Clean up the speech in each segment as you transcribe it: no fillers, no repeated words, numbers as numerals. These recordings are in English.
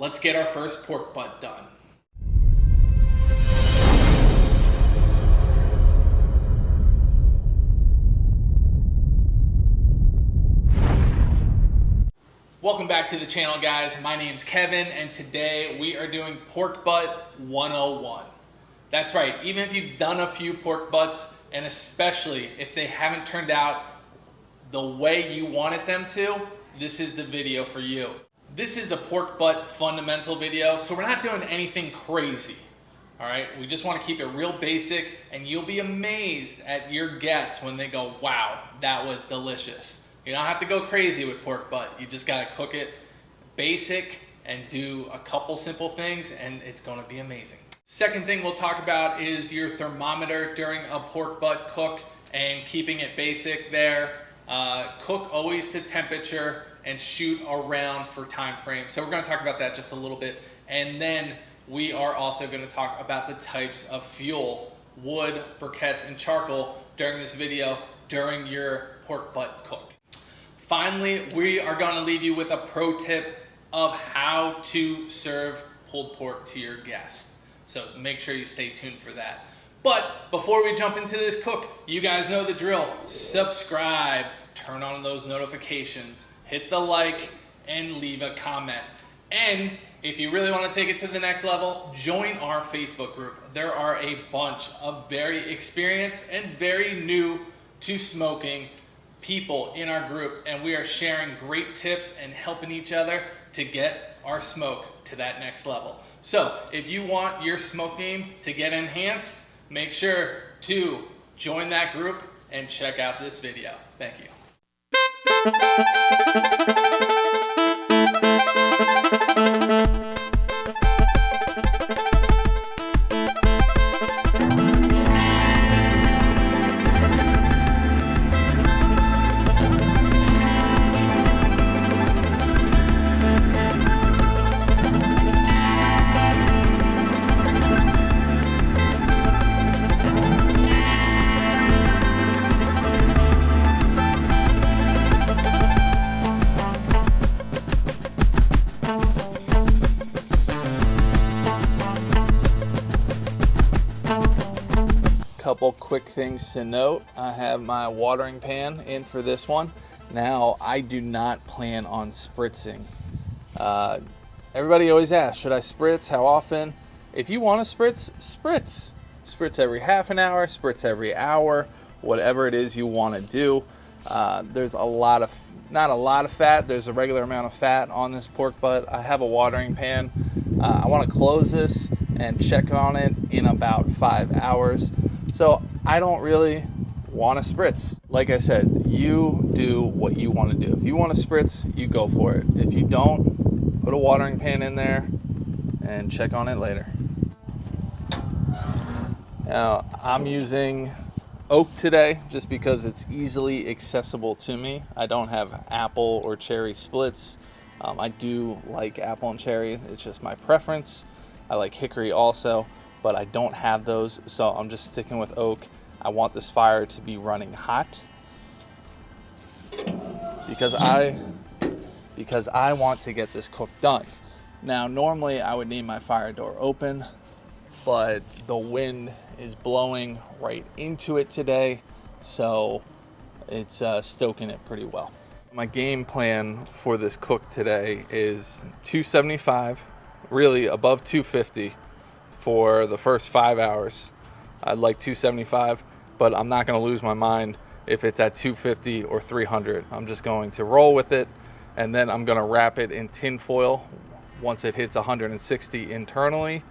let's get our first pork butt done. Welcome back to the channel, guys. My name's Kevin, and today we are doing pork butt 101. That's right, even if you've done a few pork butts, and especially if they haven't turned out the way you wanted them to, this is the video for you. This is a pork butt fundamental video, so we're not doing anything crazy. All right, we just want to keep it real basic, and you'll be amazed at your guests when they go, wow, that was delicious. You don't have to go crazy with pork butt. You just gotta cook it basic and do a couple simple things, and it's gonna be amazing. Second thing we'll talk about is your thermometer during a pork butt cook and keeping it basic there. Cook always to temperature and shoot around for time frame. So we're gonna talk about that just a little bit. And then we are also gonna talk about the types of fuel, wood, briquettes, and charcoal during this video during your pork butt cook. Finally, we are going to leave you with a pro tip of how to serve pulled pork to your guests. So make sure you stay tuned for that. But before we jump into this cook, you guys know the drill. Subscribe, turn on those notifications, hit the like, and leave a comment. And if you really want to take it to the next level, join our Facebook group. There are a bunch of very experienced and very new to smoking people in our group, and we are sharing great tips and helping each other to get our smoke to that next level. So if you want your smoke game to get enhanced, make sure to join that group and check out this video. Thank you. Couple quick things to note. I have my watering pan in for this one. Now, I do not plan on spritzing. Everybody always asks, should I spritz? How often? If you want to spritz, spritz. Spritz every half an hour, spritz every hour, whatever it is you want to do. There's not a lot of fat. There's a regular amount of fat on this pork butt. I have a watering pan. I want to close this and check on it in about 5 hours. So I don't really want to spritz. Like I said, you do what you want to do. If you want to spritz, you go for it. If you don't, put a watering pan in there and check on it later. Now, I'm using oak today just because it's easily accessible to me. I don't have apple or cherry splits. I do like apple and cherry. It's just my preference. I like hickory also, but I don't have those, so I'm just sticking with oak. I want this fire to be running hot because I want to get this cook done. Now, normally I would need my fire door open, but the wind is blowing right into it today, so it's stoking it pretty well. My game plan for this cook today is 275, really above 250. For the first 5 hours. I'd like 275, but I'm not going to lose my mind if it's at 250 or 300. I'm just going to roll with it, and then I'm going to wrap it in tin foil once it hits 160 internally,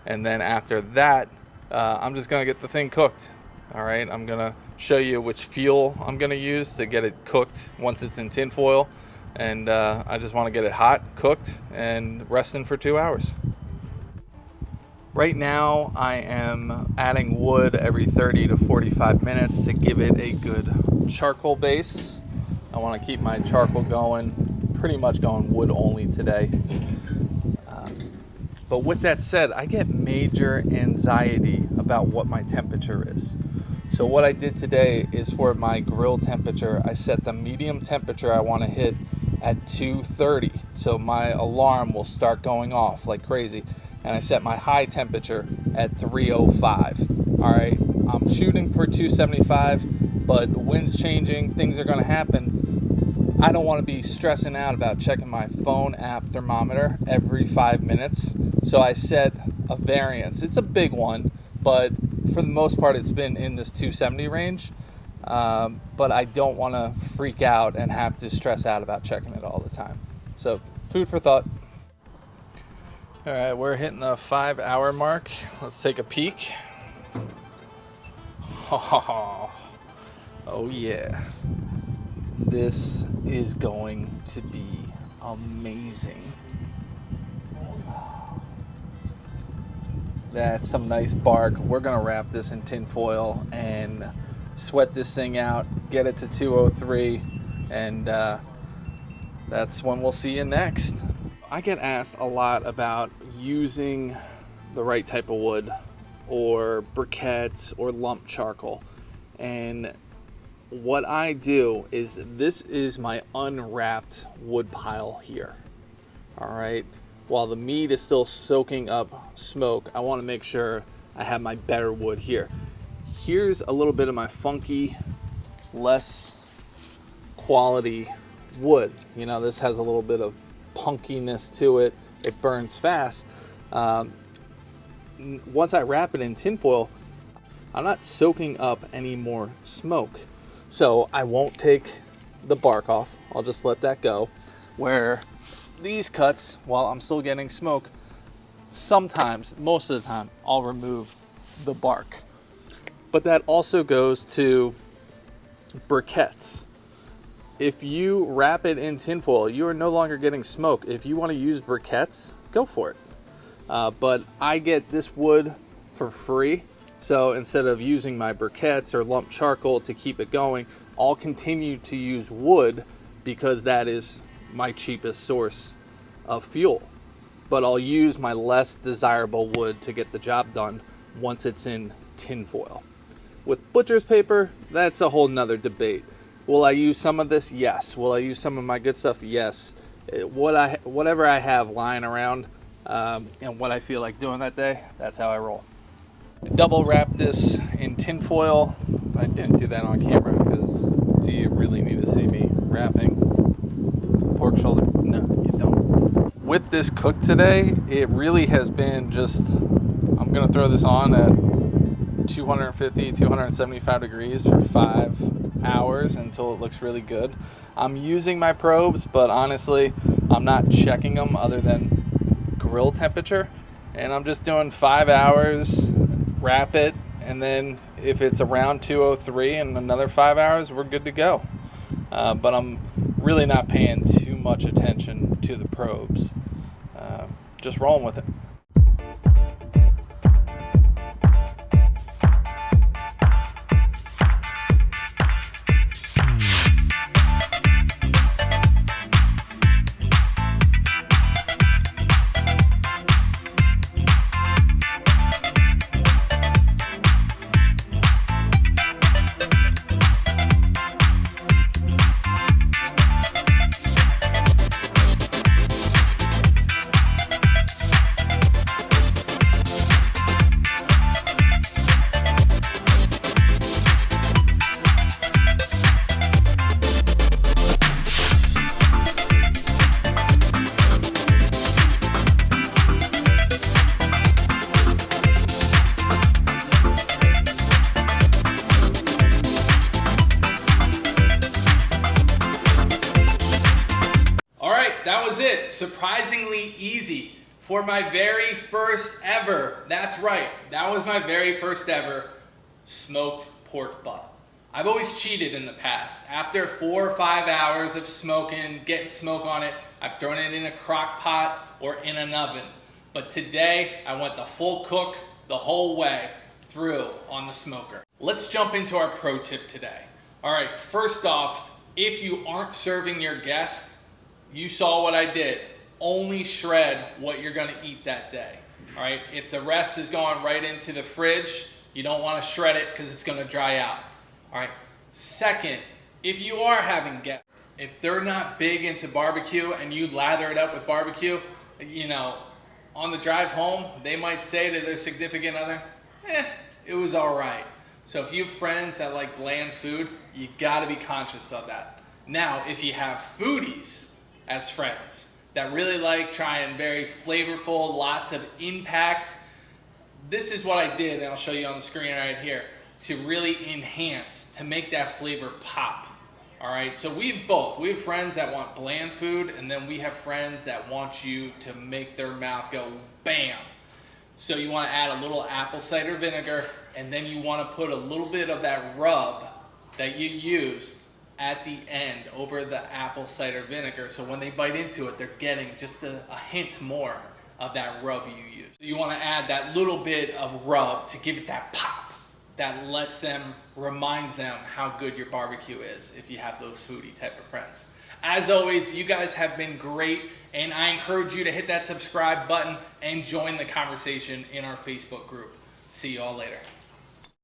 and then after that, I'm just going to get the thing cooked. All right, I'm going to show you which fuel I'm going to use to get it cooked once it's in tin foil, and I just want to get it hot, cooked, and resting for 2 hours. Right now, I am adding wood every 30 to 45 minutes to give it a good charcoal base. I want to keep my charcoal going, pretty much going wood only today. But with that said, I get major anxiety about what my temperature is. So what I did today is for my grill temperature, I set the medium temperature I want to hit at 2:30, so my alarm will start going off like crazy. And I set my high temperature at 305. All right, I'm shooting for 275, but the wind's changing, things are going to happen. I don't want to be stressing out about checking my phone app thermometer every 5 minutes, so I set a variance. It's a big one, but for the most part it's been in this 270 range. But I don't want to freak out and have to stress out about checking it all the time. So food for thought. All right, we're hitting the 5 hour mark. Let's take a peek. Oh yeah. This is going to be amazing. That's some nice bark. We're gonna wrap this in tin foil and sweat this thing out, get it to 203, and that's when we'll see you next. I get asked a lot about using the right type of wood, or briquettes, or lump charcoal. And what I do is, this is my unwrapped wood pile here. All right, while the meat is still soaking up smoke, I want to make sure I have my better wood here. Here's a little bit of my funky, less quality wood. You know, this has a little bit of punkiness to it. It burns fast. Once I wrap it in tinfoil, I'm not soaking up any more smoke. So I won't take the bark off. I'll just let that go. Where these cuts, while I'm still getting smoke, sometimes, most of the time, I'll remove the bark. But that also goes to briquettes. If you wrap it in tinfoil, you are no longer getting smoke. If you want to use briquettes, go for it. But I get this wood for free. So instead of using my briquettes or lump charcoal to keep it going, I'll continue to use wood because that is my cheapest source of fuel. But I'll use my less desirable wood to get the job done once it's in tinfoil. With butcher's paper, that's a whole nother debate. Will I use some of this? Yes. Will I use some of my good stuff? Yes. Whatever I have lying around and what I feel like doing that day, that's how I roll. Double wrap this in tinfoil. I didn't do that on camera because do you really need to see me wrapping pork shoulder? No, you don't. With this cook today, it really has been just, I'm gonna throw this on at 250, 275 degrees for 5 hours until it looks really good. I'm using my probes, but honestly, I'm not checking them other than grill temperature. And I'm just doing 5 hours, wrap it, and then if it's around 203 in another 5 hours, we're good to go. But I'm really not paying too much attention to the probes. Just rolling with it. That was it. Surprisingly easy for my very first ever. That's right. That was my very first ever smoked pork butt. I've always cheated in the past. After 4 or 5 hours of smoking, getting smoke on it, I've thrown it in a crock pot or in an oven. But today, I went the full cook the whole way through on the smoker. Let's jump into our pro tip today. All right, first off, if you aren't serving your guests, you saw what I did. Only shred what you're gonna eat that day. All right, if the rest is going right into the fridge, you don't wanna shred it because it's gonna dry out. All right, second, if you are having guests, if they're not big into barbecue and you lather it up with barbecue, you know, on the drive home, they might say to their significant other, it was all right. So if you have friends that like bland food, you gotta be conscious of that. Now, if you have foodies as friends that really like trying very flavorful, lots of impact, this is what I did, and I'll show you on the screen right here, to really enhance, to make that flavor pop. All right, so we have both. We have friends that want bland food, and then we have friends that want you to make their mouth go bam. So you want to add a little apple cider vinegar, and then you want to put a little bit of that rub that you used at the end over the apple cider vinegar. So when they bite into it, they're getting just a hint more of that rub you use. So you want to add that little bit of rub to give it that pop that lets them, reminds them how good your barbecue is if you have those foodie type of friends. As always, you guys have been great, and I encourage you to hit that subscribe button and join the conversation in our Facebook group. See you all later.